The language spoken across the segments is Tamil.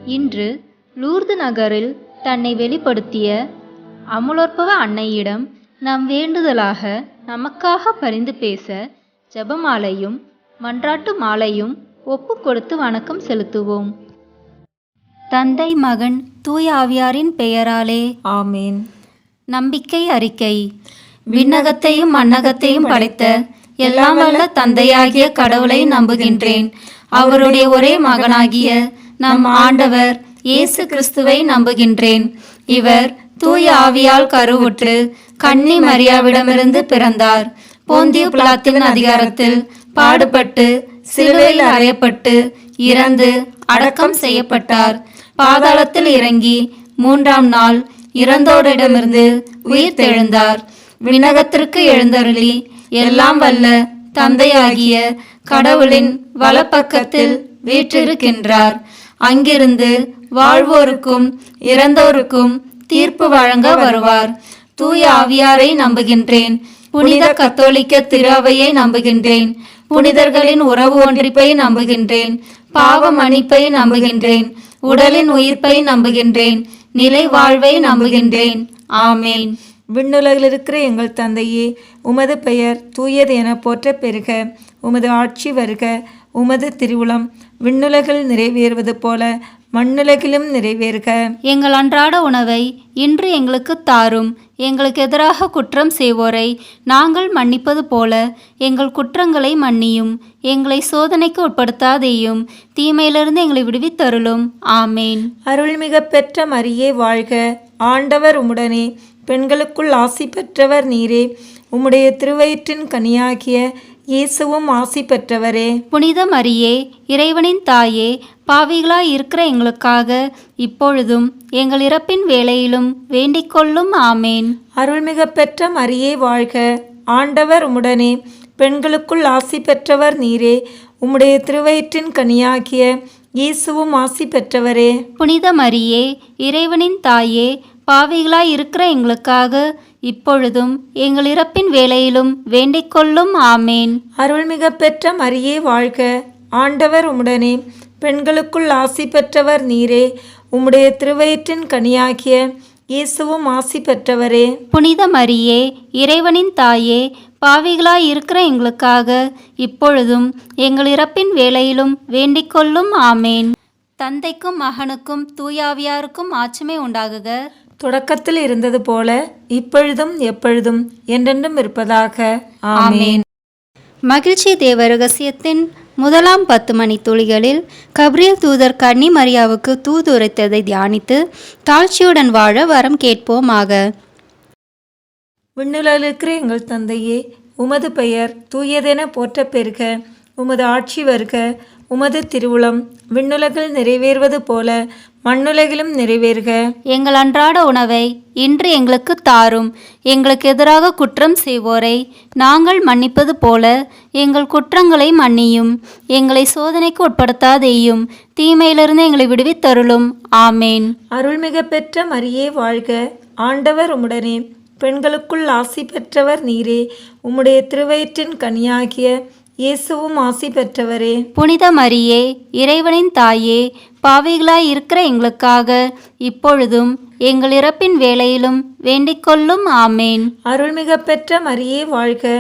இன்று லூர்து நகரில் தன்னை வெளிப்படுத்திய அமலோற்பவ அன்னையிடம் நம் வேண்டுதலாக நமக்காக பரிந்து பேச ஜெபமாலையும் மன்றாட்டு மாலையும் ஒப்பு கொடுத்து வணக்கம் செலுத்துவோம். தந்தை, மகன், தூய ஆவியாரின் பெயராலே ஆமேன். நம்பிக்கை அறிக்கை. விண்ணகத்தையும் மண்ணகத்தையும் படைத்த எல்லாம் வல்ல தந்தையாகிய கடவுளை நம்புகின்றேன். அவருடைய ஒரே மகனாகிய நம் ஆண்டவர் இயேசு கிறிஸ்துவை நம்புகின்றேன். இவர் தூய ஆவியால் கருவுற்று கன்னி மரியாவிடமிருந்து பிறந்தார். போந்திய பிலாத்தின் அதிகாரத்தில் பாடுபட்டு சிலுவையில் அறையப்பட்டு இறந்து அடக்கம் செய்யப்பட்டார். பாதாளத்தில் இறங்கி 3ஆம் நாள் இறந்தோரிடமிருந்து உயிர் தெழுந்தார். விண்ணகத்திற்கு எழுந்தருளி எல்லாம் வல்ல தந்தையாகிய கடவுளின் வலப்பக்கத்தில் வீற்றிருக்கின்றார். அங்கிருந்து வாழ்வோருக்கும் இறந்தோருக்கும் தீர்ப்பு வழங்க வருவார். தூய ஆவியாரை நம்புகின்றேன். புனித கத்தோலிக்க திருஅவையை நம்புகின்றேன். புனிதர்களின் உறவு ஒன்றிப்பை நம்புகின்றேன். பாவ மன்னிப்பை நம்புகின்றேன். உடலின் உயிர்ப்பை நம்புகின்றேன். நிலை வாழ்வை நம்புகின்றேன். ஆமேன். விண்ணுலகில் இருக்கிற எங்கள் தந்தையே, உமது பெயர் தூயது என போற்ற பெறுக. உமது ஆட்சி வருக. உமது திருவுளம் விண்ணுலகில் நிறைவேறுவது போல மண்ணுலகிலும் நிறைவேறுக. எங்கள் அன்றாட உணவை இன்று எங்களுக்கு தாரும். எங்களுக்கு எதிராக குற்றம் செய்வோரை நாங்கள் மன்னிப்பது போல எங்கள் குற்றங்களை மன்னியும். எங்களை சோதனைக்கு உட்படுத்தாதேயும், தீமையிலிருந்து எங்களை விடுவித்தருளும். ஆமேன். அருள்மிக பெற்ற மரியே வாழ்க. ஆண்டவர் உம்முடனே, பெண்களுக்குள் ஆசி பெற்றவர் நீரே. உம்முடைய திருவயிற்றின் கனியாகிய இயேசுவும் ஆசி பெற்றவரே. புனித மரியே, இறைவனின் தாயே, பாவிகளாய் இருக்கிற எங்களுக்காக இப்பொழுதும் எங்கள் இறப்பின் வேளையிலும் வேண்டிக் கொள்ளும். ஆமேன். அருள்மிக பெற்ற மரியே வாழ்க. ஆண்டவர் உம்முடனே, பெண்களுக்குள் ஆசி பெற்றவர் நீரே. உம்முடைய திருவயிற்றின் கனியாகிய இயேசுவும் ஆசி பெற்றவரே. புனித மரியே, இறைவனின் தாயே, பாவிகளாய் இருக்கிற எங்களுக்காக இப்பொழுதும் எங்கள் இறப்பின் வேளையிலும் வேண்டிக் கொள்ளும். ஆமேன். அருள்மிக பெற்ற மரியே வாழ்க. ஆண்டவர் உம்முடனே, பெண்களுக்குள் ஆசி பெற்றவர் நீரே. உம்முடைய திருவயிற்றின் கனியாகிய இயேசுவும் ஆசி பெற்றவரே. புனித மரியே, இறைவனின் தாயே, பாவிகளாய் இருக்கிற எங்களுக்காக இப்பொழுதும் எங்கள் இறப்பின் வேளையிலும் வேண்டிக் கொள்ளும். ஆமேன். தந்தைக்கும் மகனுக்கும் தூயாவியாருக்கும் ஆட்சிமை உண்டாகுக. தொடக்கத்தில் இருந்தது போல இப்பொழுதும் எப்பொழுதும் என்றென்றும் இருப்பதாக. ஆமேன். மகிழ்ச்சி தேவ ரகசியத்தின் முதலாம் 10 மணி துளிகளில் கபிரியேல் தூதர் கன்னி மரியாவுக்கு தூதுரைத்ததை தியானித்து தாழ்ச்சியுடன் வாழ வரம் கேட்போமாக. விண்ணுலகில் இருக்கிற எங்கள் தந்தையே, உமது பெயர் தூயதென போற்ற பெறுக. உமது ஆட்சி வருக. உமது திருவுளம் விண்ணுலகில் நிறைவேறுவது போல மண்ணுலகிலும் நிறைவேறுக. எங்கள் அன்றாட உணவை இன்று எங்களுக்கு தாரும். எங்களுக்கு எதிராக குற்றம் செய்வோரை நாங்கள் மன்னிப்பது போல எங்கள் குற்றங்களை மன்னியும். எங்களை சோதனைக்கு உட்படுத்தாதேயும், தீமையிலிருந்து எங்களை விடுவித்தருளும். ஆமேன். அருள்மிக பெற்ற மரியே வாழ்க. ஆண்டவர் உம்முடனே, பெண்களுக்குள் ஆசி பெற்றவர் நீரே. உம்முடைய திருவயிற்றின் கனியாகிய இயேசுவும் ஆசி பெற்றவரே. புனித மரியே, இறைவனின் தாயே, பாவிகளாய் இருக்கிற எங்களுக்காக இப்பொழுதும் எங்கள் இறப்பின் வேளையிலும் வேண்டிக் கொள்ளும். ஆமேன். அருள்மிக பெற்ற மரியே வாழ்க.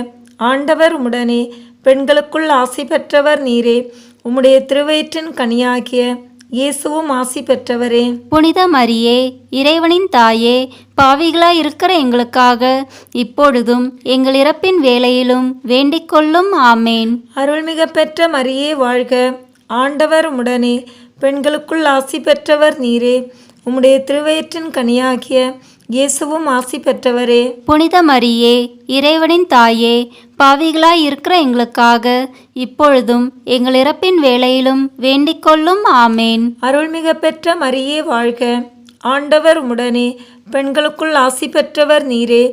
ஆண்டவர் உம்முடனே, பெண்களுக்குள் ஆசி பெற்றவர் நீரே. உம்முடைய திருவயிற்றின் கனியாகிய இயேசுவும் ஆசி பெற்றவரே. புனித மரியே, இறைவனின் தாயே, பாவிகளாய் இருக்கிற எங்களுக்காக இப்பொழுதும் எங்கள் இறப்பின் வேளையிலும் வேண்டிக் கொள்ளும். ஆமேன். அருள்மிக பெற்ற மரியே வாழ்க. ஆண்டவர் உம்முடனே, பெண்களுக்குள் ஆசி பெற்றவர் நீரே. உம்முடைய திருவயிற்றின் கனியாகிய இயேசுவும் ஆசி பெற்றவரே. புனித மரியே, இறைவனின் தாயே, பாவிகளாய் இருக்கிற எங்களுக்காக இப்பொழுதும் எங்கள் இறப்பின் வேளையிலும் வேண்டிக் கொள்ளும். ஆமேன். அருள்மிக பெற்ற மரியே வாழ்க. ஆண்டவர் உம்முடனே, பெண்களுக்குள் ஆசி பெற்றவர் நீரே.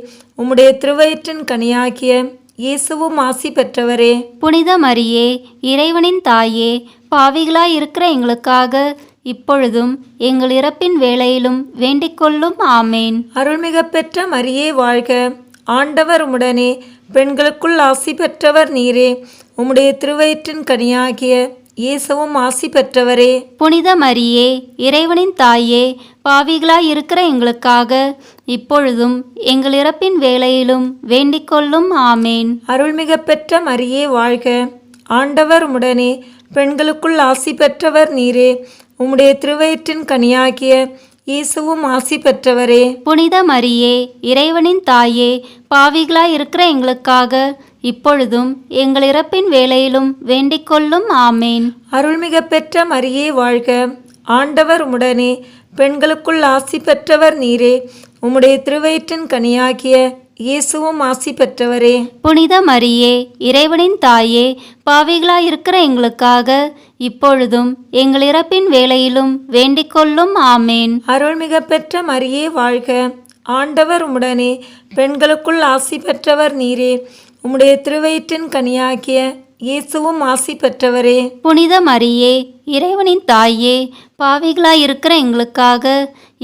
உம்முடைய திருவயிற்றின் கனியாகிய இயேசுவும் ஆசி பெற்றவரே. புனித மரியே, இறைவனின் தாயே, பாவிகளாய் இருக்கிற எங்களுக்காக இப்பொழுதும் எங்கள் இறப்பின் வேளையிலும் வேண்டிக் கொள்ளும். ஆமேன். அருள்மிக பெற்ற மரியே வாழ்க. ஆண்டவர் உம்முடனே, பெண்களுக்குள் ஆசி பெற்றவர் நீரே. உம்முடைய திருவயிற்றின் கனியாகிய இயேசுவும் ஆசி பெற்றவரே. புனித மரியே, இறைவனின் தாயே, பாவிகளாய் இருக்கிற எங்களுக்காக இப்பொழுதும் எங்கள் இறப்பின் வேளையிலும் வேண்டிக் கொள்ளும். ஆமேன். அருள்மிக பெற்ற மரியே வாழ்க. ஆண்டவர் உம்முடனே, பெண்களுக்குள் ஆசி பெற்றவர் நீரே. உம்முடைய திருவயிற்றின் கனியாகிய இயேசுவும் ஆசி பெற்றவரே. புனித மரியே, இறைவனின் தாயே, பாவிகளாய் இருக்கிற எங்களுக்காக இப்பொழுதும் எங்கள் இறப்பின் வேளையிலும் வேண்டிக் கொள்ளும். ஆமேன். அருள்மிக பெற்ற மரியே வாழ்க. ஆண்டவர் உம்முடனே, பெண்களுக்குள் ஆசி பெற்றவர் நீரே. உம்முடைய திருவயிற்றின் கனியாகிய இயேசுவும் ஆசி பெற்றவரே. புனித மரியே, இறைவனின் தாயே, பாவிகளாய் இருக்கிற எங்களுக்காக இப்பொழுதும் எங்கள் இறப்பின் வேளையிலும் வேண்டிக் கொள்ளும். ஆமேன். அருள்மிக பெற்ற மரியே வாழ்க. ஆண்டவர் உம்முடனே, பெண்களுக்குள் ஆசி பெற்றவர் நீரே. உம்முடைய திருவயிற்றின் கனியாகிய இயேசுவும் ஆசி பெற்றவரே. புனித மரியே, இறைவனின் தாயே, பாவிகளாய் இருக்கிற எங்களுக்காக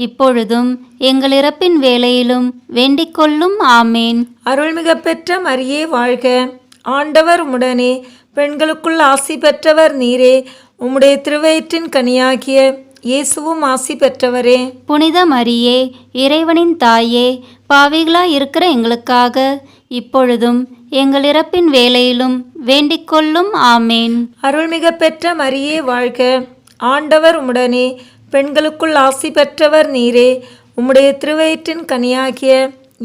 இப்பொழுதும் எங்கள் இறப்பின் வேளையிலும் வேண்டிக் கொள்ளும். ஆமேன். அருள்மிக பெற்ற மரியே வாழ்க. ஆண்டவர் உம்முடனே, பெண்களுக்குள் ஆசி பெற்றவர் நீரே. உம்முடைய திருவயிற்றின் கனியாகிய இயேசுவும் ஆசி பெற்றவரே. புனித மரியே, இறைவனின் தாயே, பாவிகளாய் இருக்கிற எங்களுக்காக இப்பொழுதும் எங்கள் இறப்பின் வேளையிலும் வேண்டிக் கொள்ளும். ஆமேன். அருள்மிக பெற்ற மரியே வாழ்க. ஆண்டவர் உம்முடனே, பெண்களுக்குள் ஆசி பெற்றவர் நீரே. உம்முடைய திருவயிற்றின் கனியாகிய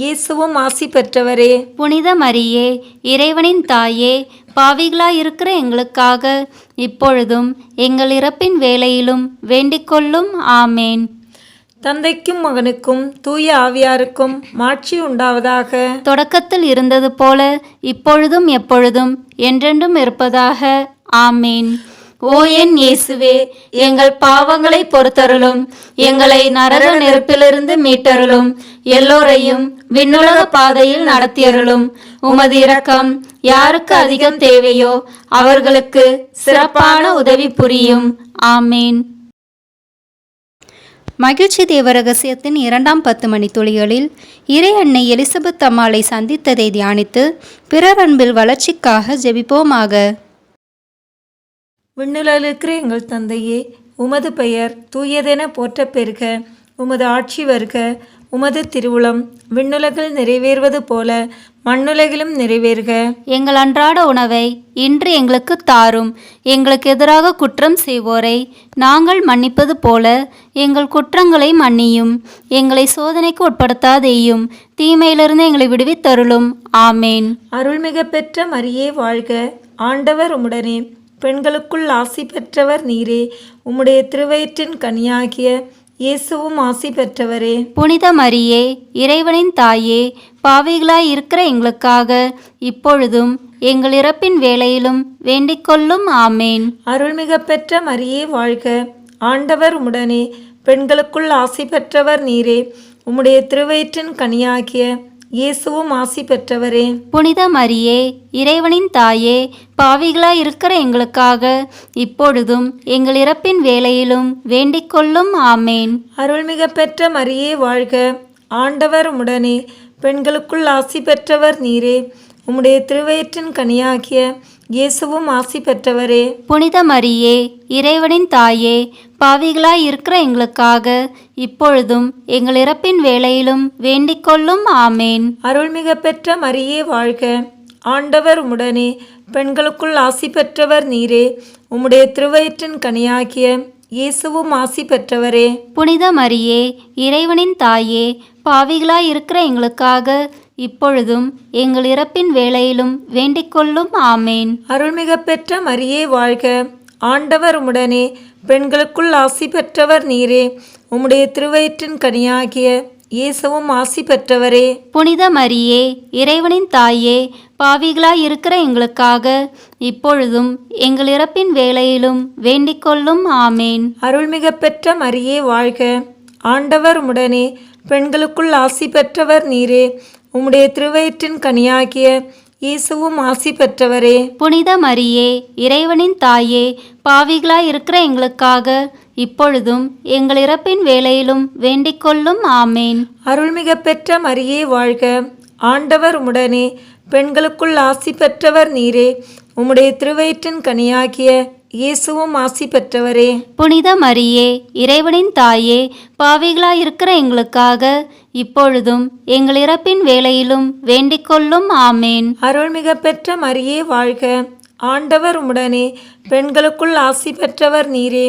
இயேசுவும் ஆசி பெற்றவரே. புனித மரியே, இறைவனின் தாயே, பாவிகளாய் இருக்கிற எங்களுக்காக இப்பொழுதும் எங்கள் இறப்பின் வேளையிலும் வேண்டிக் கொள்ளும். ஆமேன். தந்தைக்கும் மகனுக்கும் தூய ஆவியாருக்கும் மாட்சி உண்டாவதாக. தொடக்கத்தில் இருந்தது போல இப்பொழுதும் எப்பொழுதும் என்றென்றும் இருப்பதாக. ஆமேன். ஓ என் இயேசுவே, எங்கள் பாவங்களை பொறுத்தருளும், எங்களை நரக நெருப்பிலிருந்து மீட்டருளும், எல்லோரையும் விண்ணுலக பாதையில் நடத்தியருளும். உமது இரக்கம் யாருக்கு அதிகம் தேவையோ அவர்களுக்கு சிறப்பான உதவி புரியும். ஆமேன். மகிழ்ச்சி தேவரகசியத்தின் 2ஆம் 10 மணித்துளிகளில் இறை அன்னை எலிசபெத் அம்மாளை சந்தித்ததை தியானித்து பிறர் அன்பில் வளர்ச்சிக்காக ஜெபிப்போமாக. விண்ணுலகில் இருக்கிற எங்கள் தந்தையே, உமது பெயர் தூயதென போற்ற பெறுக. உமது ஆட்சி வருக. உமது திருவுளம் விண்ணுலகில் நிறைவேறுவது போல மண்ணுலகிலும் நிறைவேறுக. எங்கள் அன்றாட உணவை இன்று எங்களுக்கு தாரும். எங்களுக்கு எதிராக குற்றம் செய்வோரை நாங்கள் மன்னிப்பது போல எங்கள் குற்றங்களை மன்னியும். எங்களை சோதனைக்கு உட்படுத்தாதேயும், தீமையிலிருந்து எங்களை விடுவித்தருளும். ஆமேன். அருள்மிக பெற்ற மரியே வாழ்க. ஆண்டவர் உம்முடனே, பெண்களுக்குள் ஆசி பெற்றவர் நீரே. உம்முடைய திருவயிற்றின் கனியாகிய இயேசுவும் ஆசி பெற்றவரே. புனித மரியே, இறைவனின் தாயே, பாவிகளாய் இருக்கிற எங்களுக்காக இப்பொழுதும் எங்கள் இறப்பின் வேளையிலும் வேண்டிக் கொள்ளும். ஆமேன். அருள்மிக பெற்ற மரியே வாழ்க. ஆண்டவர் உம்முடனே, பெண்களுக்குள் ஆசி பெற்றவர் நீரே. உம்முடைய திருவயிற்றின் கனியாகிய இயேசுவும் ஆசி பெற்றவரே. புனித மரியே, இறைவனின் தாயே, பாவிகளாய் இருக்கிற எங்களுக்காக இப்பொழுதும் எங்கள் இறப்பின் வேளையிலும் வேண்டிக் கொள்ளும். ஆமேன். அருள்மிக பெற்ற மரியே வாழ்க. ஆண்டவர் உம்முடனே, பெண்களுக்குள் ஆசி பெற்றவர் நீரே. உம்முடைய திருவயிற்றின் கனியாகிய இயேசுவும் ஆசி பெற்றவரே. புனித மரியே, இறைவனின் தாயே, பாவிகளாய் இருக்கிற எங்களுக்காக இப்பொழுதும் எங்கள் இறப்பின் வேளையிலும் வேண்டிக் கொள்ளும். ஆமேன். அருள்மிக பெற்ற மரியே வாழ்க. ஆண்டவர் உம்முடனே, பெண்களுக்குள் ஆசி பெற்றவர் நீரே. உம்முடைய திருவயிற்றின் கனியாகிய இயேசுவும் ஆசி பெற்றவரே. புனித மரியே, இறைவனின் தாயே, பாவிகளாய் இருக்கிற எங்களுக்காக இப்பொழுதும் எங்கள் இறப்பின் வேளையிலும் வேண்டிக் கொள்ளும். ஆமேன். அருள்மிக பெற்ற மரியே வாழ்க. ஆண்டவர் உம்முடனே, பெண்களுக்குள் ஆசி பெற்றவர் நீரே. உம்முடைய திருவயிற்றின் கனியாகிய இயேசுவும் ஆசி பெற்றவரே. புனித மரியே, இறைவனின் தாயே, பாவிகளாய் இருக்கிற எங்களுக்காக இப்பொழுதும் எங்கள் இறப்பின் வேளையிலும் வேண்டிக் கொள்ளும். ஆமேன். அருள்மிக பெற்ற மரியே வாழ்க. ஆண்டவர் உம்முடனே, பெண்களுக்குள் ஆசி பெற்றவர் நீரே. உம்முடைய திருவயிற்றின் கனியாகிய இயேசுவும் ஆசி பெற்றவரே. புனித மரியே, இறைவனின் தாயே, பாவிகளாய் இருக்கிற எங்களுக்காக இப்பொழுதும் எங்கள் இறப்பின் வேளையிலும் வேண்டிக் கொள்ளும். ஆமேன். அருள்மிக பெற்ற மரியே வாழ்க. ஆண்டவர் உம்முடனே, பெண்களுக்குள் ஆசி பெற்றவர் நீரே. உம்முடைய திருவயிற்றின் கனியாகிய இயேசுவும் ஆசி பெற்றவரே. புனித மரியே, இறைவனின் தாயே, பாவிகளாயிருக்கிற எங்களுக்காக இப்பொழுதும் எங்கள் இறப்பின் வேளையிலும் வேண்டிக்கொள்ளும். ஆமேன். அருள்மிக பெற்ற மரியே வாழ்க. ஆண்டவர் உம்முடனே, பெண்களுக்குள் ஆசி பெற்றவர் நீரே.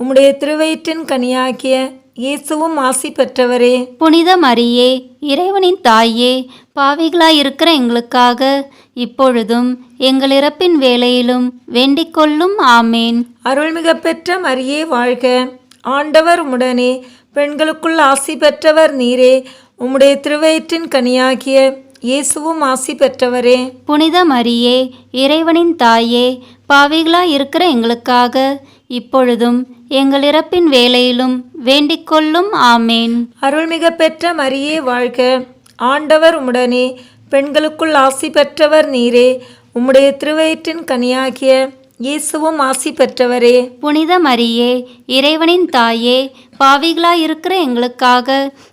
உம்முடைய திருவயிற்றின் கனியாகிய இயேசுவும் ஆசி பெற்றவரே. புனித மரியே, இறைவனின் தாயே, பாவிகளாயிருக்கிற எங்களுக்காக இப்பொழுதும் எங்கள் இறப்பின் வேளையிலும் வேண்டிக்கொள்ளும். ஆமேன். அருள்மிக பெற்ற மரியே வாழ்க. ஆண்டவர் உம்முடனே, பெண்களுக்குள் ஆசி பெற்றவர் நீரே. உம்முடைய திருவயிற்றின் கனியாகிய இயேசுவும் ஆசி பெற்றவரே. புனித மரியே, இறைவனின் தாயே, பாவிகளாயிருக்கிற எங்களுக்காக இப்பொழுதும் எங்கள் இறப்பின் வேளையிலும் வேண்டிக்கொள்ளும். ஆமேன். அருள்மிக பெற்ற மரியே வாழ்க. ஆண்டவர் உம்முடனே, பெண்களுக்குள் ஆசி பெற்றவர் நீரே. உம்முடைய திருவயிற்றின் கனியாகிய இயேசுவும் ஆசி பெற்றவரே. புனித மரியே, இறைவனின் தாயே, பாவிகளாயிருக்கிற எங்களுக்காக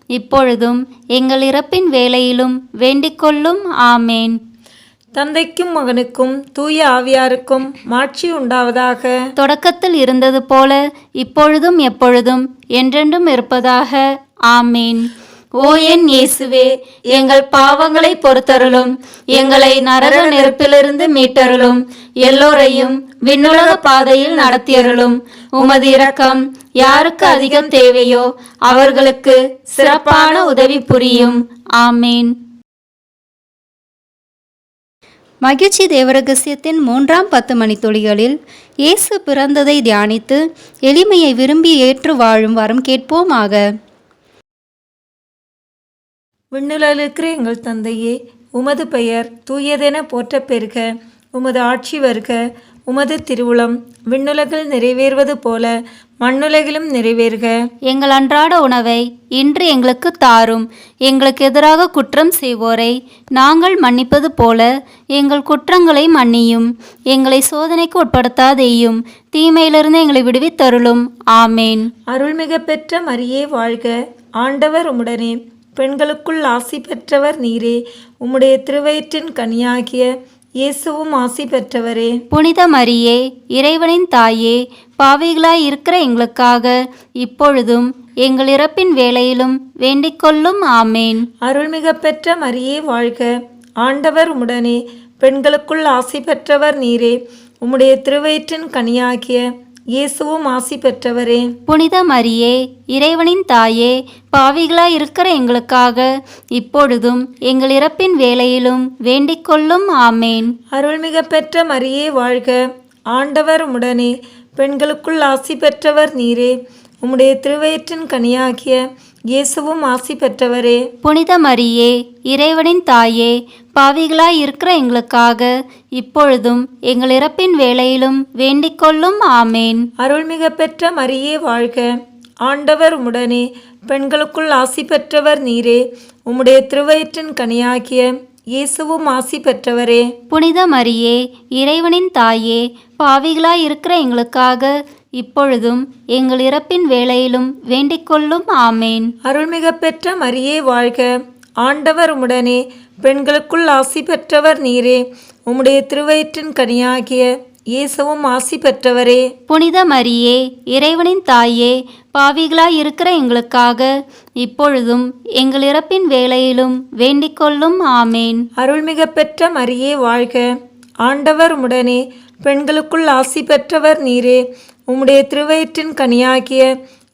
இப்பொழுதும் எங்கள் இறப்பின் வேளையிலும் வேண்டிக்கொள்ளும். ஆமேன். தந்தைக்கும் மகனுக்கும் தூய ஆவியாருக்கும் மாட்சி உண்டாவதாக. தொடக்கத்தில் இருந்தது போல இப்பொழுதும் எப்பொழுதும் என்றென்றும் இருப்பதாக. ஆமேன். ஓ என் இயேசுவே, எங்கள் பாவங்களை பொறுத்தருளும், எங்களை நரக நெருப்பிலிருந்து மீட்டருளும், எல்லோரையும் விண்ணுலக பாதையில் நடத்தியருளும். உமது இரக்கம் யாருக்கு அதிகம் தேவையோ அவர்களுக்கு சிறப்பான உதவி புரியும். ஆமேன். மகிழ்ச்சி தேவரகசியத்தின் 3ஆம் 10 மணித்துளிகளில் இயேசு பிறந்ததை தியானித்து எளிமையை விரும்பி ஏற்று வாழும் வரம் கேட்போமாக. விண்ணுலகிருக்கிற எங்கள் தந்தையே, உமது பெயர் தூயதென போற்றப் பெறுக. உமது ஆட்சி வருக. உமது திருவுளம் விண்ணுலகில் நிறைவேறுவது போல மண்ணுலகிலும் நிறைவேறுக. எங்கள் அன்றாட உணவை இன்று எங்களுக்கு தாரும். எங்களுக்கு எதிராக குற்றம் செய்வோரை நாங்கள் மன்னிப்பது போல எங்கள் குற்றங்களை மன்னியும். எங்களை சோதனைக்கு உட்படுத்தாதேயும், தீமையிலிருந்து எங்களை விடுவித்தருளும். ஆமேன். அருள்மிக பெற்ற மரியே வாழ்க. ஆண்டவர் உம்முடனே, பெண்களுக்குள் ஆசி பெற்றவர் நீரே. உம்முடைய திருவயிற்றின் கனியாகிய இயேசுவும் ஆசி பெற்றவரே. புனித மரியே, இறைவனின் தாயே, பாவிகளாய் இருக்கிற எங்களுக்காக இப்பொழுதும் எங்கள் இறப்பின் வேளையிலும் வேண்டிக்கொள்ளும். ஆமேன். அருள்மிக பெற்ற மரியே வாழ்க. ஆண்டவர் உம்முடனே, பெண்களுக்குள் ஆசி பெற்றவர் நீரே. உம்முடைய திருவயிற்றின் கனியாகிய இயேசுவும் ஆசி பெற்றவரே. புனித மரியே, இறைவனின் தாயே, பாவிகளாய் இருக்கிற எங்களுக்காக இப்பொழுதும் எங்கள் இறப்பின் வேளையிலும் வேண்டிக்கொள்ளும். ஆமேன். அருள்மிக பெற்ற மரியே வாழ்க. ஆண்டவர் உம்முடனே, பெண்களுக்குள் ஆசி பெற்றவர் நீரே. உம்முடைய திருவயிற்றின் கனியாகிய இயேசுவும் ஆசி பெற்றவரே. புனித மரியே, இறைவனின் தாயே, பாவிகளாய் இருக்கிற எங்களுக்காக இப்பொழுதும் எங்கள் இறப்பின் வேளையிலும் வேண்டிக்கொள்ளும். ஆமேன். அருள்மிக பெற்ற மரியே வாழ்க. ஆண்டவர் உம்முடனே, பெண்களுக்குள் ஆசி பெற்றவர் நீரே. உம்முடைய திருவயிற்றின் கனியாகிய இயேசுவும் ஆசி பெற்றவரே. புனித மரியே, இறைவனின் தாயே, பாவிகளாய் இருக்கிற எங்களுக்காக இப்பொழுதும் எங்கள் இறப்பின் வேளையிலும் வேண்டிக்கொள்ளும். ஆமேன். அருள்மிக பெற்ற மரியே வாழ்க. ஆண்டவர் உம்முடனே, பெண்களுக்குள் ஆசி பெற்றவர் நீரே. உம்முடைய திருவயிற்றின் கனியாகிய இயேசுவும் ஆசி பெற்றவரே. புனித மரியே, இறைவனின் தாயே, பாவிகளாய் இருக்கிற எங்களுக்காக இப்பொழுதும் எங்கள் இறப்பின் வேளையிலும் வேண்டிக்கொள்ளும். ஆமேன். அருள்மிக பெற்ற மரியே வாழ்க. ஆண்டவர் உம்முடனே, பெண்களுக்குள் ஆசி பெற்றவர் நீரே. உம்முடைய திருவயிற்றின் கனியாகிய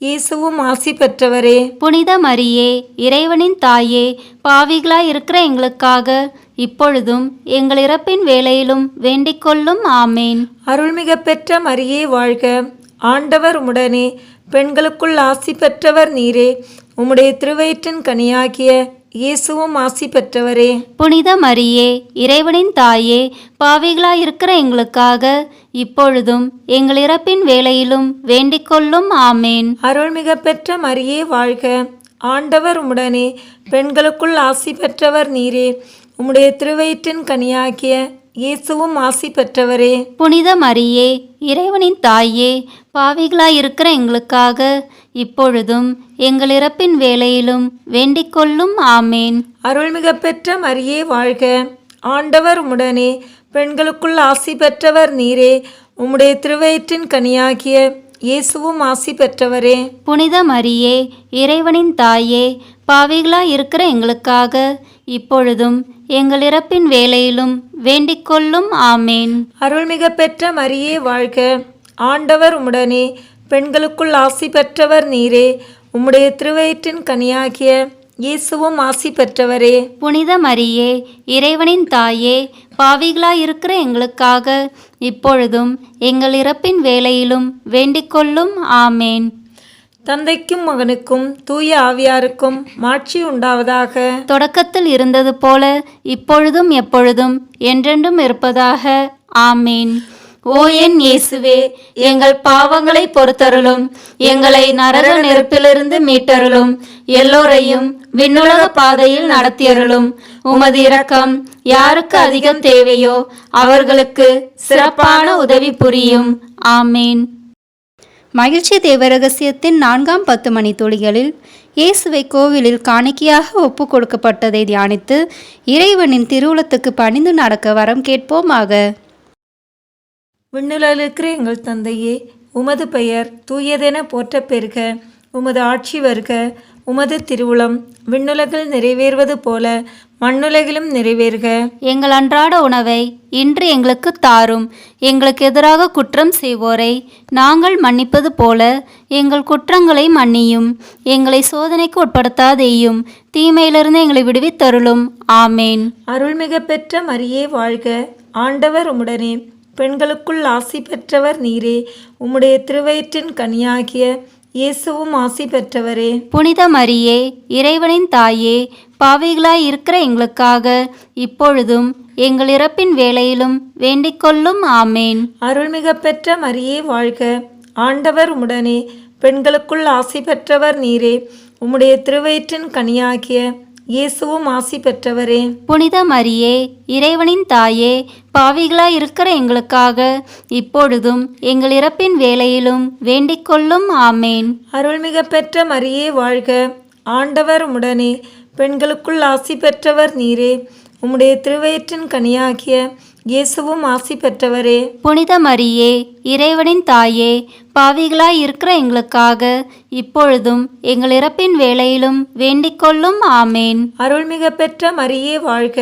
இயேசுவும் ஆசி பெற்றவரே. புனித மரியே, இறைவனின் தாயே, பாவிகளாய் இருக்கிற எங்களுக்காக இப்பொழுதும் எங்கள் இறப்பின் வேளையிலும் வேண்டிக்கொள்ளும். ஆமேன். அருள்மிக பெற்ற மரியே வாழ்க. ஆண்டவர் உம்முடனே, பெண்களுக்குள் ஆசி பெற்றவர் நீரே. உம்முடைய திருவயிற்றின் கனியாகிய இயேசுவும் ஆசி பெற்றவரே. புனித மரியே, இறைவனின் தாயே, பாவிகளாய் இருக்கிற எங்களுக்காக இப்பொழுதும் எங்கள் இறப்பின் வேளையிலும் வேண்டிக்கொள்ளும். ஆமேன். அருள்மிக பெற்ற மரியே வாழ்க. ஆண்டவர் உம்முடனே, பெண்களுக்குள் ஆசி பெற்றவர் நீரே. உம்முடைய திருவயிற்றின் கனியாகிய இயேசுவும் ஆசி பெற்றவரே. புனித மரியே, இறைவனின் தாயே, பாவிகளாய் இருக்கிற எங்களுக்காக இப்பொழுதும் எங்கள் இறப்பின் வேளையிலும் வேண்டிக்கொள்ளும். ஆமேன். அருள்மிக பெற்ற மரியே வாழ்க. ஆண்டவர் உம்முடனே, பெண்களுக்குள் ஆசி பெற்றவர் நீரே. உம்முடைய திருவயிற்றின் கனியாகிய இயேசுவும் ஆசி பெற்றவரே. புனித மரியே, இறைவனின் தாயே, பாவிகளாய் இருக்கிற எங்களுக்காக இப்பொழுதும் எங்கள் இறப்பின் வேளையிலும் வேண்டிக் கொள்ளும். ஆமேன். அருள்மிக பெற்ற மரியே வாழ்க. ஆண்டவர் உம்முடனே, பெண்களுக்குள் ஆசி பெற்றவர் நீரே. உம்முடைய திருவயிற்றின் கனியாகிய இயேசுவும் ஆசி பெற்றவரே. புனித மரியே, இறைவனின் தாயே, பாவிகளாய் இருக்கிற எங்களுக்காக இப்பொழுதும் எங்கள் இறப்பின் வேளையிலும் வேண்டிக் கொள்ளும். ஆமேன். தந்தைக்கும் மகனுக்கும் தூய ஆவியாருக்கும் மாட்சி உண்டாவதாக. தொடக்கத்தில் இருந்தது போல இப்பொழுதும் எப்பொழுதும் என்றென்றும் இருப்பதாக. ஆமேன். ஓ என் இயேசுவே, எங்கள் பாவங்களை பொறுத்தருளும், எங்களை நரக நெருப்பிலிருந்து மீட்டருளும், எல்லோரையும் விண்ணுலக பாதையில் நடத்தியருளும். உமது இரக்கம் யாருக்கு அதிகம் தேவையோ அவர்களுக்கு சிறப்பான உதவி புரியும். ஆமேன். மகிழ்ச்சி தேவரகசியத்தின் 4ஆம் 10 மணித்துளிகளில் இயேசுவை கோவிலில் காணிக்கையாக ஒப்பு கொடுக்கப்பட்டதை தியானித்து இறைவனின் திருவுளத்துக்கு பணிந்து நடக்க வரம் கேட்போமாக. விண்ணுலகில் இருக்கிற எங்கள் தந்தையே, உமது பெயர் தூயதென போற்ற பெறுக. உமது ஆட்சி வருக. உமது திருவுளம் விண்ணுலகில் நிறைவேறுவது போல மண்ணுலகிலும் நிறைவேறுக. எங்கள் அன்றாட உணவை இன்று எங்களுக்கு தாரும். எங்களுக்கு எதிராக குற்றம் செய்வோரை நாங்கள் மன்னிப்பது போல எங்கள் குற்றங்களை மன்னியும். எங்களை சோதனைக்கு உட்படுத்தாதேயும், தீமையிலிருந்து எங்களை விடுவித்தருளும். ஆமேன். அருள்மிக பெற்ற மரியே வாழ்க. ஆண்டவர் உம்முடனே, பெண்களுக்குள் ஆசி பெற்றவர் நீரே. உம்முடைய திருவயிற்றின் கனியாகிய இயேசுவும் ஆசி பெற்றவரே. புனித மரியே, இறைவனின் தாயே, பாவிகளாய் இருக்கிற எங்களுக்காக இப்பொழுதும் எங்கள் இறப்பின் வேளையிலும் வேண்டிக் கொள்ளும். ஆமேன். அருள்மிக பெற்ற மரியே வாழ்க. ஆண்டவர் உம்முடனே, பெண்களுக்குள் ஆசி பெற்றவர் நீரே. உம்முடைய திருவயிற்றின் கனியாகிய இயேசுவும் ஆசி பெற்றவரே. புனித மரியே, இறைவனின் தாயே, பாவிகளாய் இருக்கிற எங்களுக்காக இப்பொழுதும் எங்கள் இறப்பின் வேளையிலும் வேண்டிக் கொள்ளும். ஆமேன். அருள்மிக பெற்ற மரியே வாழ்க. ஆண்டவர் உம்முடனே, பெண்களுக்குள் ஆசி பெற்றவர் நீரே. உம்முடைய திருவயிற்றின் கனியாகிய இயேசுவும் ஆசி பெற்றவரே. புனித மரியே, இறைவனின் தாயே, பாவிகளாய் இருக்கிற எங்களுக்காக இப்பொழுதும் எங்கள் இறப்பின் வேளையிலும் வேண்டிக் கொள்ளும். ஆமேன். அருள்மிக பெற்ற மரியே வாழ்க.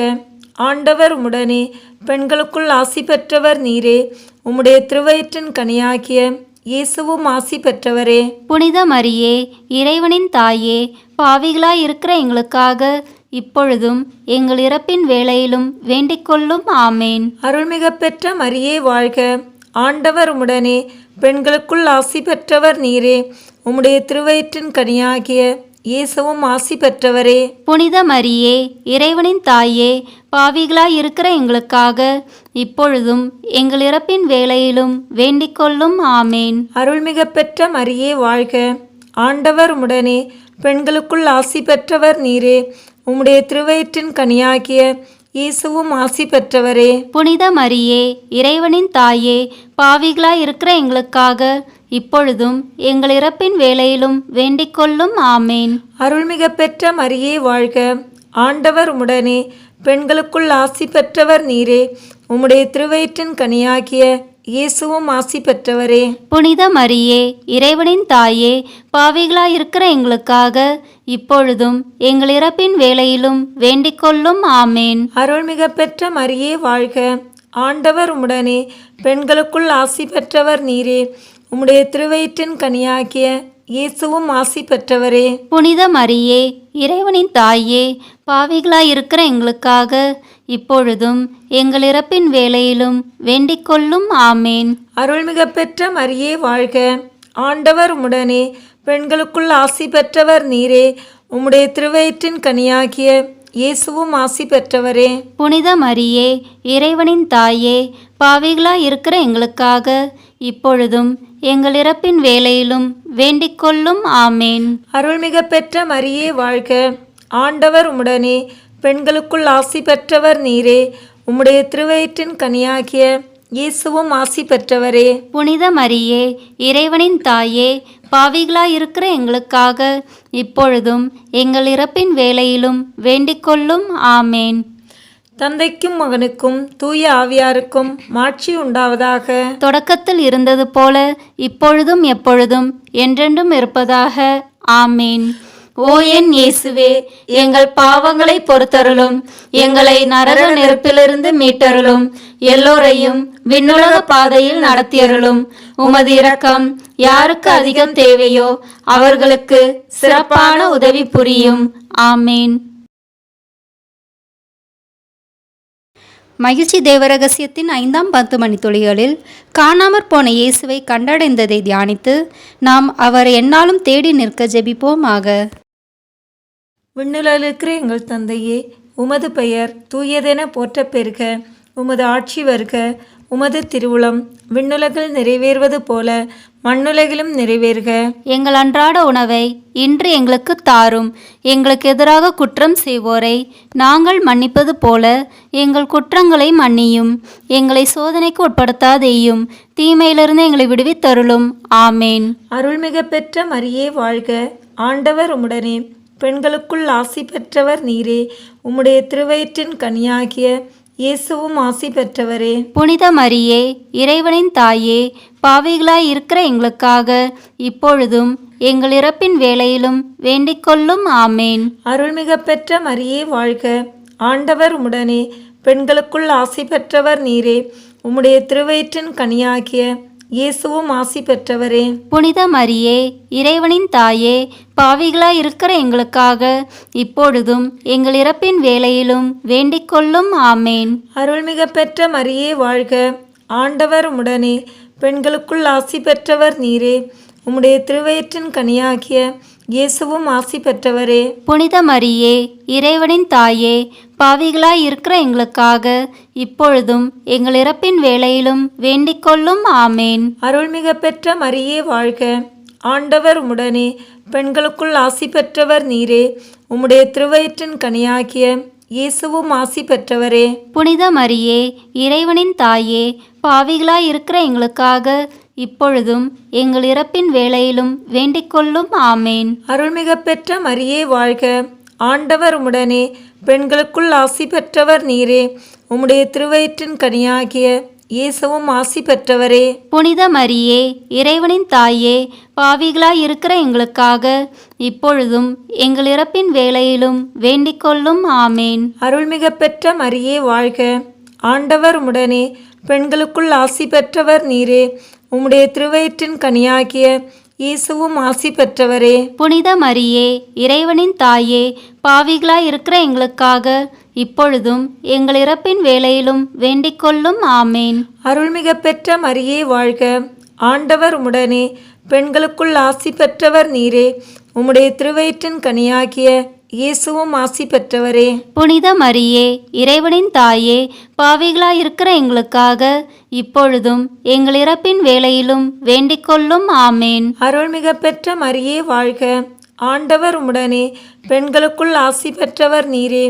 ஆண்டவர் உம்முடனே, பெண்களுக்குள் ஆசி பெற்றவர் நீரே. உம்முடைய திருவயிற்றின் கனியாகிய இயேசுவும் ஆசி பெற்றவரே. புனித மரியே, இறைவனின் தாயே, பாவிகளாய் இருக்கிற எங்களுக்காக இப்பொழுதும் எங்கள் இறப்பின் வேளையிலும் வேண்டிக் கொள்ளும். ஆமேன். அருள்மிக பெற்ற மரியே வாழ்க. ஆண்டவர் உம்முடனே, பெண்களுக்குள் ஆசி பெற்றவர் நீரே. உம்முடைய திருவயிற்றின் கனியாகிய இயேசுவும் ஆசி பெற்றவரே. புனித மரியே, இறைவனின் தாயே, பாவிகளாய் இருக்கிற எங்களுக்காக இப்பொழுதும் எங்கள் இறப்பின் வேளையிலும் வேண்டிக் கொள்ளும். ஆமேன். அருள்மிக பெற்ற மரியே வாழ்க. ஆண்டவர் உம்முடனே, பெண்களுக்குள் ஆசி பெற்றவர் நீரே. உம்முடைய திருவயிற்றின் கனியாகிய இயேசுவும் ஆசி பெற்றவரே. புனித மரியே, இறைவனின் தாயே, பாவிகளாய் இருக்கிற எங்களுக்காக இப்பொழுதும் எங்கள் இறப்பின் வேளையிலும் வேண்டிக் கொள்ளும். ஆமேன். அருள்மிக பெற்ற மரியே வாழ்க. ஆண்டவர் உம்முடனே, பெண்களுக்குள் ஆசி பெற்றவர் நீரே. உம்முடைய திருவயிற்றின் கனியாகிய இயேசுவும் ஆசி பெற்றவரே. புனித மரியே, இறைவனின் தாயே, பாவிகளாய் இருக்கிற எங்களுக்காக இப்பொழுதும் எங்கள் இறப்பின் வேளையிலும் வேண்டிக் கொள்ளும். ஆமேன். அருள்மிக பெற்ற மரியே வாழ்க. ஆண்டவர் உம்முடனே, பெண்களுக்குள் ஆசி பெற்றவர் நீரே. உம்முடைய திருவயிற்றின் கனியாகிய இயேசுவும் ஆசி பெற்றவரே. புனித மரியே, இறைவனின் தாயே, பாவிகளாய் இருக்கிற எங்களுக்காக இப்பொழுதும் எங்கள் இறப்பின் வேளையிலும் வேண்டிக் கொள்ளும். ஆமேன். அருள்மிக பெற்ற மரியே வாழ்க. ஆண்டவர் உம்முடனே, பெண்களுக்குள் ஆசி பெற்றவர் நீரே. உம்முடைய திருவயிற்றின் கனியாகிய இயேசுவும் ஆசி பெற்றவரே. புனித மரியே, இறைவனின் தாயே, பாவிகளாய் இருக்கிற எங்களுக்காக இப்பொழுதும் எங்கள் இறப்பின் வேளையிலும் வேண்டிக் கொள்ளும். ஆமேன். அருள்மிக பெற்ற மரியே வாழ்க. ஆண்டவர் உம்முடனே, பெண்களுக்குள் ஆசி பெற்றவர் நீரே. உம்முடைய திருவயிற்றின் கனியாகிய இயேசுவும் ஆசி பெற்றவரே. புனித மரியே, இறைவனின் தாயே, பாவிகளாய் இருக்கிற எங்களுக்காக இப்பொழுதும் எங்கள் இறப்பின் வேளையிலும் வேண்டிக் கொள்ளும். ஆமேன். தந்தைக்கும் மகனுக்கும் தூய ஆவியாருக்கும் மாட்சி உண்டாவதாக. தொடக்கத்தில் இருந்தது போல இப்பொழுதும் எப்பொழுதும் என்றென்றும் இருப்பதாக. ஆமேன். ஓ என் இயேசுவே, எங்கள் பாவங்களை பொறுத்தருளும், எங்களை நரக நெருப்பிலிருந்து மீட்டருளும், எல்லோரையும் விண்ணுலக பாதையில் நடத்தியருளும். உமது இரக்கம் யாருக்கு அதிகம் தேவையோ அவர்களுக்கு சிறப்பான உதவி புரியும். ஆமேன். மகிழ்ச்சி தேவரகசியத்தின் 5ஆம் 10 மணித்துளிகளில் காணாமற் போன இயேசுவை கண்டடைந்ததை தியானித்து நாம் அவரை எந்நாளும் தேடி நிற்க ஜெபிப்போமாக. விண்ணுலகில் இருக்கிற எங்கள் தந்தையே, உமது பெயர் தூயதென போற்றப் பெறுக. உமது ஆட்சி வருக. உமது திருவுளம் விண்ணுலகில் நிறைவேறுவது போல மண்ணுலகிலும் நிறைவேறுக. எங்கள் அன்றாட உணவை இன்று எங்களுக்கு தாரும். எங்களுக்கு எதிராக குற்றம் செய்வோரை நாங்கள் மன்னிப்பது போல எங்கள் குற்றங்களை மன்னியும். எங்களை சோதனைக்கு உட்படுத்தாதேயும், தீமையிலிருந்து எங்களை விடுவித்தருளும். ஆமேன். அருள்மிக பெற்ற மரியே வாழ்க. ஆண்டவர் உம்முடனே, பெண்களுக்குள் ஆசி பெற்றவர் நீரே. உம்முடைய திருவயிற்றின் கனியாகிய இயேசுவும் ஆசி பெற்றவரே. புனித மரியே, இறைவனின் தாயே, பாவிகளாய் இருக்கிற எங்களுக்காக இப்பொழுதும் எங்கள் இறப்பின் வேளையிலும் வேண்டிக்கொள்ளும். ஆமேன். அருள்மிக பெற்ற மரியே வாழ்க. ஆண்டவர் உம்முடனே, பெண்களுக்குள் ஆசி பெற்றவர் நீரே. உம்முடைய திருவயிற்றின் கனியாகிய இயேசுவும் ஆசி பெற்றவரே. புனித மரியே, இறைவனின் தாயே, பாவிகளாய் இருக்கிற எங்களுக்காக இப்பொழுதும் எங்கள் இறப்பின் வேளையிலும் வேண்டிக்கொள்ளும். ஆமேன். அருள்மிக பெற்ற மரியே வாழ்க. ஆண்டவர் உம்முடனே, பெண்களுக்குள் ஆசி பெற்றவர் நீரே. உம்முடைய திருவயிற்றின் கனியாகிய இயேசுவும் ஆசி பெற்றவரே. புனித மரியே, இறைவனின் தாயே, பாவிகளாய் இருக்கிற எங்களுக்காக இப்பொழுதும் எங்கள் இறப்பின் வேளையிலும் வேண்டிக்கொள்ளும். ஆமேன். அருள்மிக பெற்ற மரியே வாழ்க. ஆண்டவர் உம்முடனே, பெண்களுக்குள் ஆசி பெற்றவர் நீரே. உம்முடைய திருவயிற்றின் கனியாகிய இயேசுவும் ஆசி பெற்றவரே. புனித மரியே, இறைவனின் தாயே, பாவிகளாய் இருக்கிற எங்களுக்காக இப்பொழுதும் எங்கள் இறப்பின் வேளையிலும் வேண்டிக்கொள்ளும். ஆமேன். அருள்மிக பெற்ற மரியே வாழ்க. ஆண்டவர் உம்முடனே, பெண்களுக்குள் ஆசி பெற்றவர் நீரே. உம்முடைய திருவயிற்றின் கனியாகிய இயேசுவும் ஆசி பெற்றவரே. புனித மரியே, இறைவனின் தாயே, பாவிகளாய் இருக்கிற எங்களுக்காக இப்பொழுதும் எங்கள் இறப்பின் வேளையிலும் வேண்டிக்கொள்ளும். ஆமேன். அருள்மிக பெற்ற மரியே வாழ்க. ஆண்டவர் உம்முடனே, பெண்களுக்குள் ஆசி பெற்றவர் நீரே. உம்முடைய திருவயிற்றின் கனியாகிய இயேசுவும் ஆசி பெற்றவரே. புனித மரியே, இறைவனின் தாயே, பாவிகளாய் இருக்கிற எங்களுக்காக இப்பொழுதும் எங்கள் இறப்பின் வேளையிலும் வேண்டிக்கொள்ளும். ஆமேன். அருள்மிக பெற்ற மரியே வாழ்க. ஆண்டவர் உம்முடனே, பெண்களுக்குள் ஆசி பெற்றவர் நீரே. உம்முடைய திருவயிற்றின் கனியாகிய இயேசுவும் ஆசி பெற்றவரே. புனித மரியே, இறைவனின் தாயே, பாவிகளாய் இருக்கிற எங்களுக்காக இப்பொழுதும் எங்கள் இறப்பின் வேளையிலும் வேண்டிக்கொள்ளும். ஆமேன். அருள்மிக பெற்ற மரியே வாழ்க. ஆண்டவர் உம்முடனே, பெண்களுக்குள் ஆசி பெற்றவர் நீரே.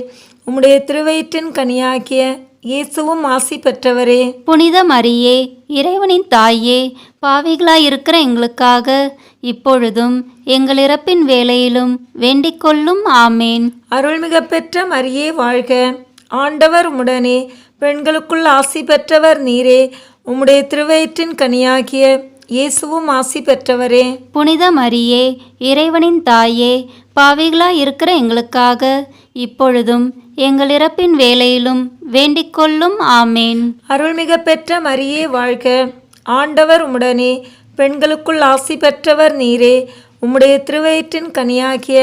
உம்முடைய திருவயிற்றின் கனியாகிய இயேசுவும் ஆசி பெற்றவரே. புனித மரியே, இறைவனின் தாயே, பாவிகளாய் இருக்கிற எங்களுக்காக இப்பொழுதும் எங்கள் இறப்பின் வேளையிலும் வேண்டிக்கொள்ளும். ஆமேன். அருள்மிக பெற்ற மரியே வாழ்க. ஆண்டவர் உம்முடனே, பெண்களுக்குள் ஆசி பெற்றவர் நீரே. உம்முடைய திருவயிற்றின் கனியாகிய இயேசுவும் ஆசி பெற்றவரே. புனித மரியே, இறைவனின் தாயே, பாவிகளாய் இருக்கிற எங்களுக்காக இப்பொழுதும் எங்கள் இறப்பின் வேளையிலும் வேண்டிக்கொள்ளும். ஆமேன். அருள்மிக பெற்ற மரியே வாழ்க. ஆண்டவர் உம்முடனே, பெண்களுக்குள் ஆசி பெற்றவர் நீரே. உம்முடைய திருவயிற்றின் கனியாகிய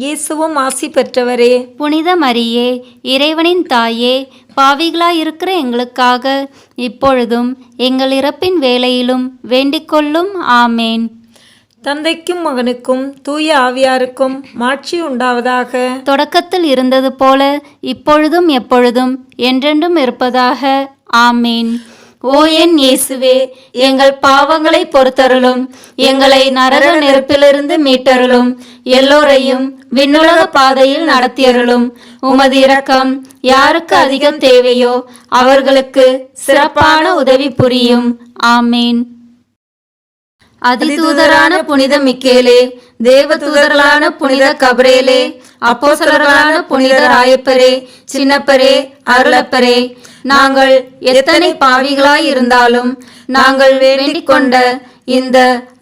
இயேசுவும் ஆசி பெற்றவரே. புனித மரியே, இறைவனின் தாயே, பாவிகளாய் இருக்கிற எங்களுக்காக இப்பொழுதும் எங்கள் இறப்பின் வேளையிலும் வேண்டிக்கொள்ளும். ஆமேன். தந்தைக்கும் மகனுக்கும் தூய ஆவியாருக்கும் மாட்சி உண்டாவதாக. தொடக்கத்தில் இருந்தது போல இப்பொழுதும் எப்பொழுதும் என்றென்றும் இருப்பதாக. ஆமேன். ஓ என் இயேசுவே, எங்கள் பாவங்களை பொறுத்தருளும், எங்களை நரக நெருப்பிலிருந்து மீட்டருளும், எல்லோரையும் விண்ணுலக பாதையில் நடத்தியருளும். உமது இரக்கம் யாருக்கு அதிகம் தேவையோ அவர்களுக்கு சிறப்பான உதவி புரியும். ஆமேன். அதிதூதரான புனித மிக்கேலே, தேவதூதர்களான புனித கபிரேலே, அப்போஸ்தலர்களான புனித ராயப்பரே, சின்னப்பரே, அருளப்பரே, நாங்கள் எத்தனை பாவிகளாய் இருந்தாலும் நாங்கள் வேண்டிக் கொண்ட இந்த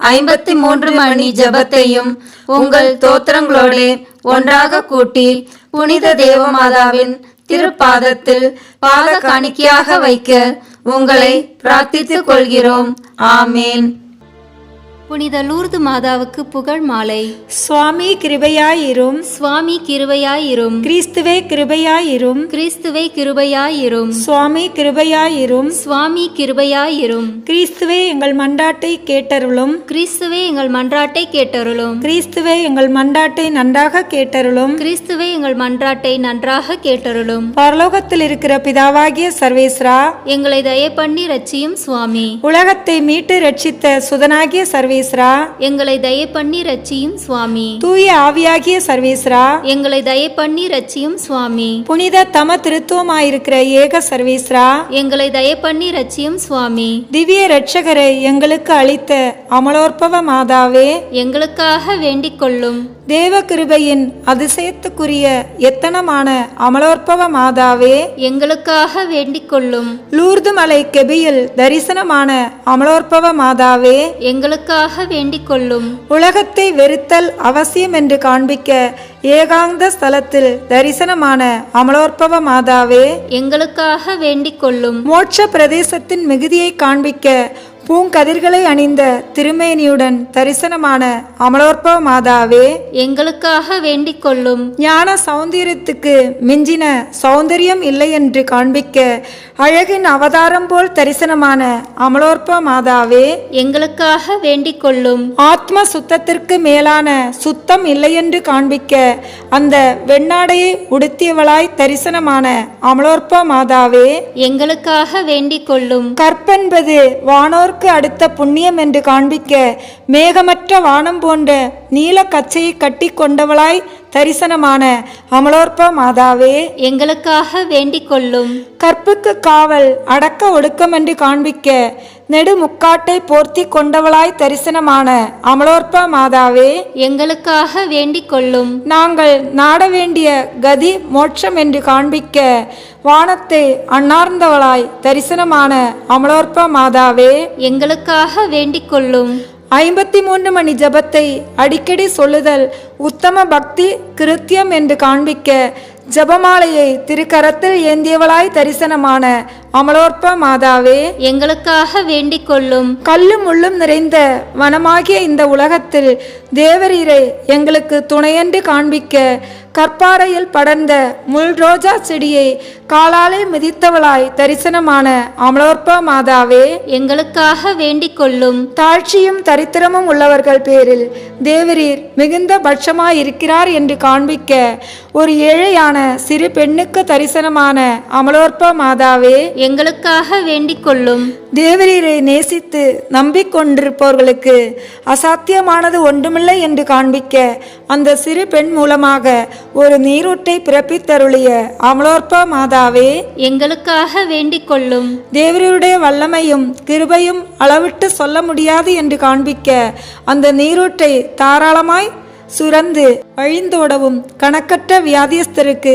53 மணி ஜெபத்தையும் உங்கள் தோத்திரங்களோடு ஒன்றாக கூட்டி புனித தேவமாதாவின் திருப்பாதத்தில் பாத காணிக்கையாக வைக்க உங்களை பிரார்த்தித்துக் கொள்கிறோம். ஆமேன். புனித லூர்து மாதாவுக்கு புகழ் மாலை. சுவாமி கிருபையாயிரும், சுவாமி கிருபையாயிரும், கிறிஸ்துவே கிருபையாயிரும், கிறிஸ்துவை கிருபையாயிரும், சுவாமி கிருபையாயிரும், சுவாமி கிருபையாயிரும், கிறிஸ்துவே எங்கள் மன்றாட்டை கேட்டருளும், கிறிஸ்துவே எங்கள் மன்றாட்டை கேட்டருளும், கிறிஸ்துவே எங்கள் மன்றாட்டை நன்றாக கேட்டருளும், கிறிஸ்துவே எங்கள் மன்றாட்டை நன்றாக கேட்டருளும். பரலோகத்தில் இருக்கிற பிதாவாகிய சர்வேஸ்வரா, எங்களை தயை பண்ணி ரட்சியும் சுவாமி. உலகத்தை மீட்டு ரட்சித்த சுதனாகிய சர்வேஸ்வரா, எங்களை தயை பண்ணி ரட்சியும் சுவாமி. தூய ஆவியாகிய சர்வேஸ்வரா, எங்களை தயை பண்ணி ரட்சியும் சுவாமி. புனித தம திருத்துவமாயிருக்கிற ஏக சர்வேஸ்வரா, எங்களை தயை பண்ணி ரட்சியும் சுவாமி. திவ்ய இரட்சகரை எங்களுக்கு அளித்த அமலோற்பவ மாதாவே, எங்களுக்காக வேண்டிக் கொள்ளும். தேவ கிருபையின் அதிசயத்துக்குரிய எத்தனமான அமலோற்பவ மாதாவே, எங்களுக்காக வேண்டிக் கொள்ளும். லூர்து மலை கெபியில் தரிசனமான அமலோற்பவ மாதாவே, எங்களுக்காக வேண்டிக் கொள்ளும். உலகத்தை வெறுத்தல் அவசியம் என்று காண்பிக்க ஏகாந்த ஸ்தலத்தில் தரிசனமான அமலோற்பவ மாதாவே, எங்களுக்காக வேண்டிக் கொள்ளும். மோட்ச பிரதேசத்தின் மிகுதியை காண்பிக்க பூங்கதிர்களை அணிந்த திருமேனியுடன் தரிசனமான அமலோற்பவ மாதாவே, எங்களுக்காக வேண்டிக் கொள்ளும். ஞான சௌந்தரியத்துக்கு மிஞ்சின சௌந்தரியம் இல்லை என்று காண்பிக்க அழகின் அவதாரம் போல் தரிசனமான அமலோற்பவ மாதாவே, எங்களுக்காக வேண்டிக் கொள்ளும். ஆத்ம சுத்தத்திற்கு மேலான சுத்தம் இல்லை என்று காண்பிக்க அந்த வெண்ணாடையை உடுத்தியவளாய் தரிசனமான அமலோற்பவ மாதாவே, எங்களுக்காக வேண்டிக் கொள்ளும். கற்பென்பது வானோர்க்கு அடுத்த புண்ணியம் என்று காண்பிக்க மேகமற்ற வானம் போன்ற நீல கச்சையை கட்டி கொண்டவளாய் தரிசனமான அமலோற்ப மாதாவே, எங்களுக்காக வேண்டிக் கொள்ளும். கற்புக்கு காவல் அடக்க ஒடுக்கம் என்று காண்பிக்க நெடு முக்காட்டை போர்த்தி கொண்டவளாய் தரிசனமான அமலோற்ப மாதாவே, எங்களுக்காக வேண்டிக் கொள்ளும். நாங்கள் நாட வேண்டிய கதி மோட்சம் என்று காண்பிக்க வானத்தை அண்ணார்ந்தவளாய் தரிசனமான அமலோற்ப மாதாவே, எங்களுக்காக வேண்டிக் கொள்ளும். 53 மணி ஜபத்தை அடிக்கடி சொல்லுதல் உத்தம பக்தி கிருத்தியம் என்று காண்பிக்க ஜபமாலையை திருக்கரத்தில் ஏந்தியவளாய் தரிசனமான அமலோற்ப மாதாவே, எங்களுக்காக வேண்டிக் கொள்ளும். கல்லும் முள்ளும் நிறைந்த வனமாகிய இந்த உலகத்தில் தேவரீரை எங்களுக்கு துணையென்று காண்பிக்க கற்பாறையில் படர்ந்த முள் ரோஜா செடியை காலாலே மிதித்தவளாய் தரிசனமான அமலோற்ப மாதாவே, எங்களுக்காக வேண்டிக் கொள்ளும். தாழ்ச்சியும் தரித்திரமும் உள்ளவர்கள் பேரில் தேவரீர் மிகுந்த பட்சமாய் இருக்கிறார் என்று காண்பிக்க ஒரு ஏழையான சிறு பெண்ணுக்கு தரிசனமான அமலோற்ப மாதாவே, எங்களுக்காக வேண்டிக் கொள்ளும். தேவரீரை நேசித்து நம்பிக்கொண்டிருப்பவர்களுக்கு அசாத்தியமானது ஒன்றுமில்லை என்று காண்பிக்க அந்த சிறு பெண் மூலமாக ஒரு நீரூற்றை பிறப்பித்தருளிய அமலோற்ப மாதாவே, எங்களுக்காக வேண்டிக் கொள்ளும். தேவரீருடைய வல்லமையும் கிருபையும் அளவிட்டு சொல்ல முடியாது என்று காண்பிக்க அந்த நீரூற்றை தாராளமாய் சுரந்து வழிந்தோடவும் கணக்கற்ற வியாதியஸ்தருக்கு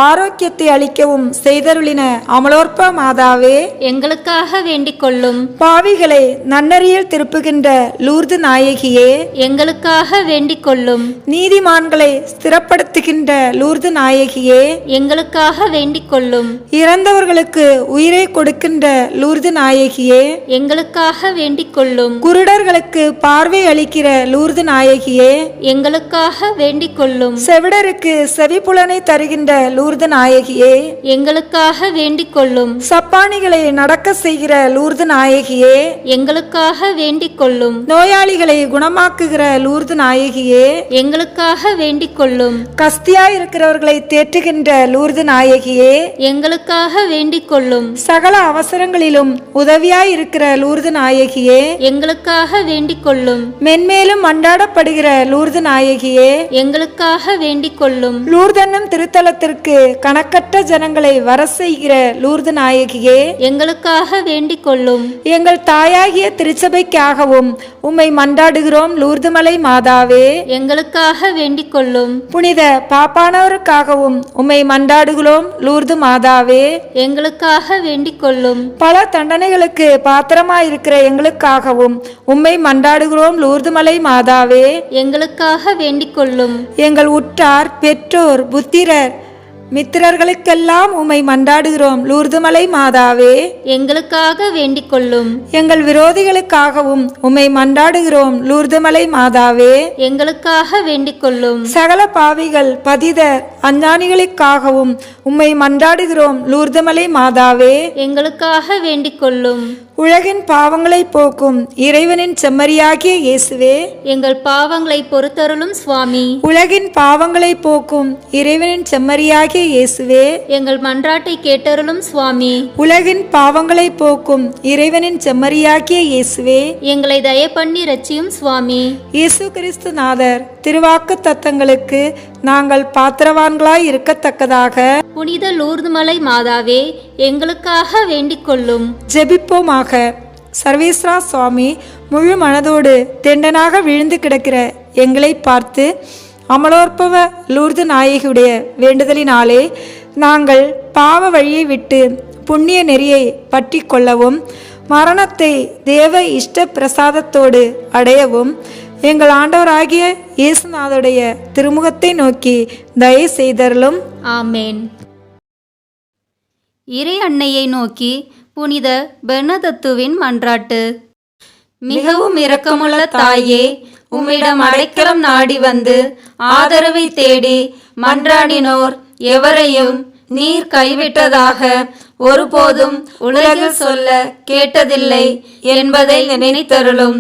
ஆரோக்கியத்தை அளிக்கவும் செய்தருளின அமலோற்ப மாதாவே, எங்களுக்காக வேண்டிக் கொள்ளும். பாவிகளை நன்னறியில் திருப்புகின்ற லூர்து நாயகியே, எங்களுக்காக வேண்டிக் கொள்ளும். நீதிமான்களை ஸ்திரப்படுத்துகின்ற லூர்து நாயகியே, எங்களுக்காக வேண்டிக் கொள்ளும். இறந்தவர்களுக்கு உயிரை கொடுக்கின்ற லூர்து நாயகியே, எங்களுக்காக வேண்டிக் கொள்ளும். குருடர்களுக்கு பார்வை அளிக்கிற லூர்து நாயகியே, எங்களுக்காக வேண்டிக் கொள்ளும். செவிடருக்கு செவிப்புலனை தருகின்ற லூர்து நாயகியே, எங்களுக்காக வேண்டிக் கொள்ளும். சப்பானிகளை நடக்க செய்கிற லூர்து நாயகியே, எங்களுக்காக வேண்டிக் கொள்ளும். நோயாளிகளை குணமாக்குகிற லூர்து நாயகியே, எங்களுக்காக வேண்டிக் கொள்ளும். கஸ்தியாயிருக்கிறவர்களை தேற்றுகின்ற லூர்து நாயகியே, எங்களுக்காக வேண்டிக் கொள்ளும். சகல அவசரங்களிலும் உதவியாயிருக்கிற லூர்து நாயகியே, எங்களுக்காக வேண்டிக் கொள்ளும். மென்மேலும் மண்டாடப்படுகிற லூர்து நாயகியே, எங்களுக்காக வேண்டிக் கொள்ளும். லூர்தன்னும் திருத்தலத்திற்கு கணக்கற்ற ஜனங்களை வர செய்கிற லூர்து நாயகியே, எங்களுக்காக வேண்டிக் கொள்ளும். எங்கள் தாயாகிய திருச்சபைக்காகவும் உம்மை மன்றாடுகிறோம் லூர்துமலை மாதாவே. எங்களுக்காக வேண்டிக் கொள்ளும். புனித பாப்பானவருக்காகவும் உம்மை மன்றாடுகிறோம் லூர்து மாதாவே. எங்களுக்காக வேண்டிக் கொள்ளும். பல தண்டனைகளுக்கு பாத்திரமாயிருக்கிற எங்களுக்காகவும் உம்மை மன்றாடுகிறோம் லூர்துமலை மாதாவே. எங்களுக்காக வேண்டிக் கொள்ளும். எங்கள் உற்றார், பெற்றோர், புத்திரர், மித்திரர்களுக்கெல்லாம் உம்மை மன்றாடுகிறோம் லூர்துமலை மாதாவே. எங்களுக்காக வேண்டிக் கொள்ளும். எங்கள் விரோதிகளுக்காகவும் உம்மை மன்றாடுகிறோம் லூர்துமலை மாதாவே. எங்களுக்காக வேண்டிக் கொள்ளும். சகல பாவிகள், பதிதர், அஞ்ஞானிகளுக்காகவும் உம்மை மன்றாடுகிறோம் லூர்துமலை மாதாவே. எங்களுக்காக வேண்டிக் கொள்ளும். உலகின் பாவங்களை போக்கும் இறைவனின் செம்மறியாகிய இயேசுவே, எங்கள் பாவங்களை பொறுத்தருளும் சுவாமி. உலகின் பாவங்களை போக்கும் இறைவனின் செம்மறியாகிய இயேசுவே, எங்கள் மன்றாட்டை கேட்டருளும் சுவாமி. உலகின் பாவங்களை போக்கும் இறைவனின் செம்மறியாகிய இயேசுவே, எங்களை தய பண்ணி ரட்சியும் சுவாமி. இயேசு கிறிஸ்து நாதர் திருவாக்கு தத்தங்களுக்கு நாங்கள் பாத்திரவான்களாய் இருக்கத்தக்கதாக புனித லூர்துமலை மாதாவே, எங்களுக்காக வேண்டிக் கொள்ளும். ஜெபிப்போமாக. சர்வேஸ்வரா சுவாமி, முழு மனதோடு தெண்டனாக விழுந்து கிடக்கிற எங்களை பார்த்து அமலோற்பவ லூர்து நாயகியுடைய வேண்டுதலினாலே நாங்கள் பாவ வழியை விட்டு புண்ணிய நெறியை பற்றி கொள்ளவும், மரணத்தை தேவ இஷ்ட பிரசாதத்தோடு அடையவும் எங்கள் ஆண்டவராகிய இயேசுநாதருடைய திருமுகத்தை நோக்கி தயை செய்தருளும். ஆமேன். இறை அன்னையை நோக்கி புனித பெர்னதத்துவின் மன்றாட்டு. மிகவும் இரக்கமுள்ள தாயே, உம்மிடம் அடைக்கலம் நாடி வந்து ஆதரவை தேடி மன்றாடினோர் எவரையும் நீர் கைவிட்டதாக ஒருபோதும் உலகில் சொல்ல கேட்டதில்லை என்பதை நினைத்தருளும்.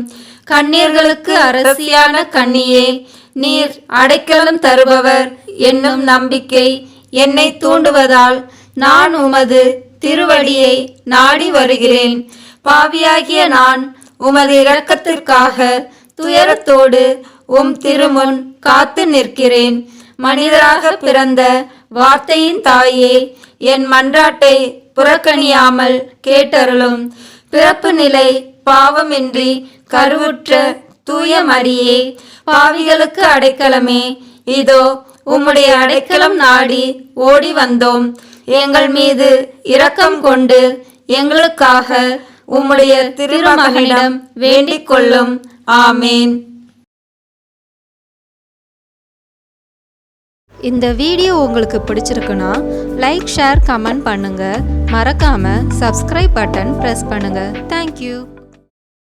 கண்ணீர்களுக்கு அரசியான கன்னியே, நீர் அடைக்கலம் தருபவர் என்னும் நம்பிக்கை என்னை தூண்டுவதால் நான் உமது திருவடியை நாடி வருகிறேன். பாவியாகிய நான் உமது இரக்கத்திற்காக துயரத்தோடு உம் திருமுன் காத்து நிற்கிறேன். மனிதராக பிறந்த வார்த்தையின் தாயே, என் மன்றாட்டை புறக்கணியாமல் கேட்டருளும். பிறப்பு நிலை பாவமின்றி கருவுற்ற தூய மரியே, பாவிகளுக்கு அடைக்கலமே, இதோ உம்முடைய அடைக்கலம் நாடி ஓடி வந்தோம். எங்கள் மீது இரக்கம் கொண்டு எங்களுக்காக உம்முடைய திருமகனிடம் வேண்டிக் கொள்ளும். ஆமேன். இந்த வீடியோ உங்களுக்கு பிடிச்சிருக்குன்னா லைக், ஷேர், கமெண்ட் பண்ணுங்க. மறக்காம சப்ஸ்கிரைப் பட்டன் பிரஸ் பண்ணுங்க. தேங்க்யூ.